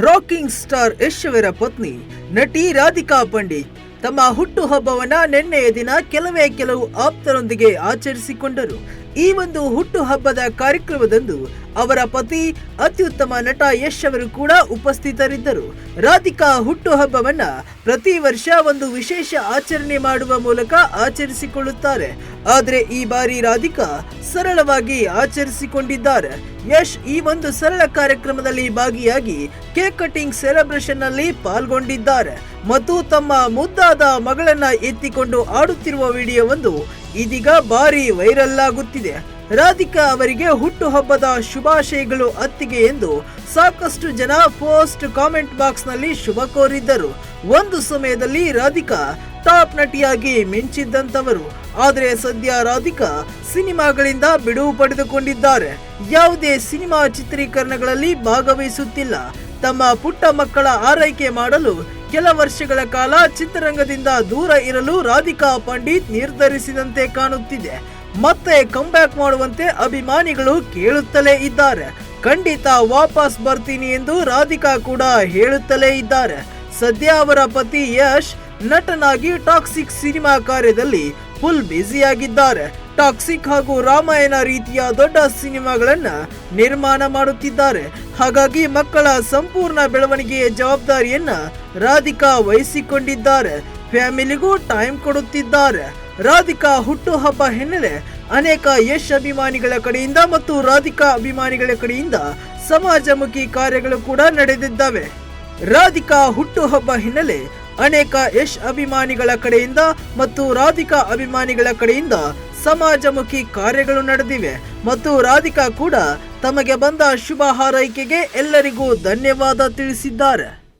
Rocking star Yash ಅವರ ಪತ್ನಿ ನಟಿ ರಾಧಿಕಾ ಪಂಡಿತ್ ತಮ್ಮ ಹುಟ್ಟುಹಬ್ಬವನ್ನ ನಿನ್ನೆಯ ದಿನ ಕೆಲವು ಆಪ್ತರೊಂದಿಗೆ ಆಚರಿಸಿಕೊಂಡರು. ಈ ಒಂದು ಹುಟ್ಟುಹಬ್ಬದ ಕಾರ್ಯಕ್ರಮದಂದು ಅವರ ಪತಿ ಅತ್ಯುತ್ತಮ ನಟ ಯಶ್ ಅವರು ಕೂಡ ಉಪಸ್ಥಿತರಿದ್ದರು. ರಾಧಿಕಾ ಹುಟ್ಟುಹಬ್ಬವನ್ನ ಪ್ರತಿ ವರ್ಷ ಒಂದು ವಿಶೇಷ ಆಚರಣೆ ಮಾಡುವ ಮೂಲಕ ಆಚರಿಸಿಕೊಳ್ಳುತ್ತಾರೆ. ಆದರೆ ಈ ಬಾರಿ ರಾಧಿಕಾ ಸರಳವಾಗಿ ಆಚರಿಸಿಕೊಂಡಿದ್ದಾರೆ. ಯಶ್ ಈ ಒಂದು ಸರಳ ಕಾರ್ಯಕ್ರಮದಲ್ಲಿ ಭಾಗಿಯಾಗಿ ಕೇಕ್ ಕಟಿಂಗ್ ಸೆಲೆಬ್ರೇಷನ್ ನಲ್ಲಿ ಪಾಲ್ಗೊಂಡಿದ್ದಾರೆ ಮತ್ತು ತಮ್ಮ ಮುದ್ದಾದ ಮಗಳನ್ನ ಎತ್ತಿಕೊಂಡು ಆಡುತ್ತಿರುವ ವಿಡಿಯೋವೊಂದು ಇದೀಗ ಭಾರಿ ವೈರಲ್ ಆಗುತ್ತಿದೆ. ರಾಧಿಕಾ ಅವರಿಗೆ ಹುಟ್ಟುಹಬ್ಬದ ಶುಭಾಶಯಗಳು ಅತ್ತಿಗೆ ಎಂದು ಸಾಕಷ್ಟು ಜನ ಪೋಸ್ಟ್ ಕಾಮೆಂಟ್ ಬಾಕ್ಸ್ ನಲ್ಲಿ ಶುಭ ಕೋರಿದ್ದರು. ಒಂದು ಸಮಯದಲ್ಲಿ ರಾಧಿಕಾ ಟಾಪ್ ನಟಿಯಾಗಿ ಮಿಂಚಿದ್ದಂತವರು. ಆದರೆ ಸದ್ಯ ರಾಧಿಕಾ ಸಿನಿಮಾಗಳಿಂದ ಬಿಡುವು ಪಡೆದುಕೊಂಡಿದ್ದಾರೆ. ಯಾವುದೇ ಸಿನಿಮಾ ಚಿತ್ರೀಕರಣಗಳಲ್ಲಿ ಭಾಗವಹಿಸುತ್ತಿಲ್ಲ. ತಮ್ಮ ಪುಟ್ಟ ಮಕ್ಕಳ ಆರೈಕೆ ಮಾಡಲು ಕೆಲ ವರ್ಷಗಳ ಕಾಲ ಚಿತ್ರರಂಗದಿಂದ ದೂರ ಇರಲು ರಾಧಿಕಾ ಪಂಡಿತ್ ನಿರ್ಧರಿಸಿದಂತೆ ಕಾಣುತ್ತಿದೆ. ಮತ್ತೆ ಕಂಬ್ಯಾಕ್ ಮಾಡುವಂತೆ ಅಭಿಮಾನಿಗಳು ಕೇಳುತ್ತಲೇ ಇದ್ದಾರೆ. ಖಂಡಿತ ವಾಪಸ್ ಬರ್ತೀನಿ ಎಂದು ರಾಧಿಕಾ ಕೂಡ ಹೇಳುತ್ತಲೇ ಇದ್ದಾರೆ. ಸದ್ಯ ಅವರ ಪತಿ ಯಶ್ ನಟನಾಗಿ ಟಾಕ್ಸಿಕ್ ಸಿನಿಮಾ ಕಾರ್ಯದಲ್ಲಿ ಫುಲ್ ಬ್ಯುಸಿಯಾಗಿದ್ದಾರೆ. ಟಾಕ್ಸಿಕ್ ಹಾಗೂ ರಾಮಾಯಣ ರೀತಿಯ ದೊಡ್ಡ ಸಿನಿಮಾಗಳನ್ನ ನಿರ್ಮಾಣ ಮಾಡುತ್ತಿದ್ದಾರೆ. ಹಾಗಾಗಿ ಮಕ್ಕಳ ಸಂಪೂರ್ಣ ಬೆಳವಣಿಗೆಯ ಜವಾಬ್ದಾರಿಯನ್ನ ರಾಧಿಕಾ ವಹಿಸಿಕೊಂಡಿದ್ದಾರೆ. ಫ್ಯಾಮಿಲಿಗೂ ಟೈಮ್ ಕೊಡುತ್ತಿದ್ದಾರೆ. ರಾಧಿಕಾ ಹುಟ್ಟುಹಬ್ಬ ಹಿನ್ನೆಲೆ ಅನೇಕ ಯಶ್ ಅಭಿಮಾನಿಗಳ ಕಡೆಯಿಂದ ಮತ್ತು ರಾಧಿಕಾ ಅಭಿಮಾನಿಗಳ ಕಡೆಯಿಂದ ಸಮಾಜಮುಖಿ ಕಾರ್ಯಗಳು ಕೂಡ ನಡೆದಿದ್ದಾವೆ. ರಾಧಿಕಾ ಹುಟ್ಟುಹಬ್ಬ ಹಿನ್ನೆಲೆ ಅನೇಕ ಯಶ್ ಅಭಿಮಾನಿಗಳ ಕಡೆಯಿಂದ ಮತ್ತು ರಾಧಿಕಾ ಅಭಿಮಾನಿಗಳ ಕಡೆಯಿಂದ ಸಮಾಜಮುಖಿ ಕಾರ್ಯಗಳು ನಡೆದಿವೆ ಮತ್ತು ರಾಧಿಕಾ ಕೂಡ ತಮಗೆ ಬಂದ ಶುಭ ಹಾರೈಕೆಗೆ ಎಲ್ಲರಿಗೂ ಧನ್ಯವಾದ ತಿಳಿಸಿದ್ದಾರೆ.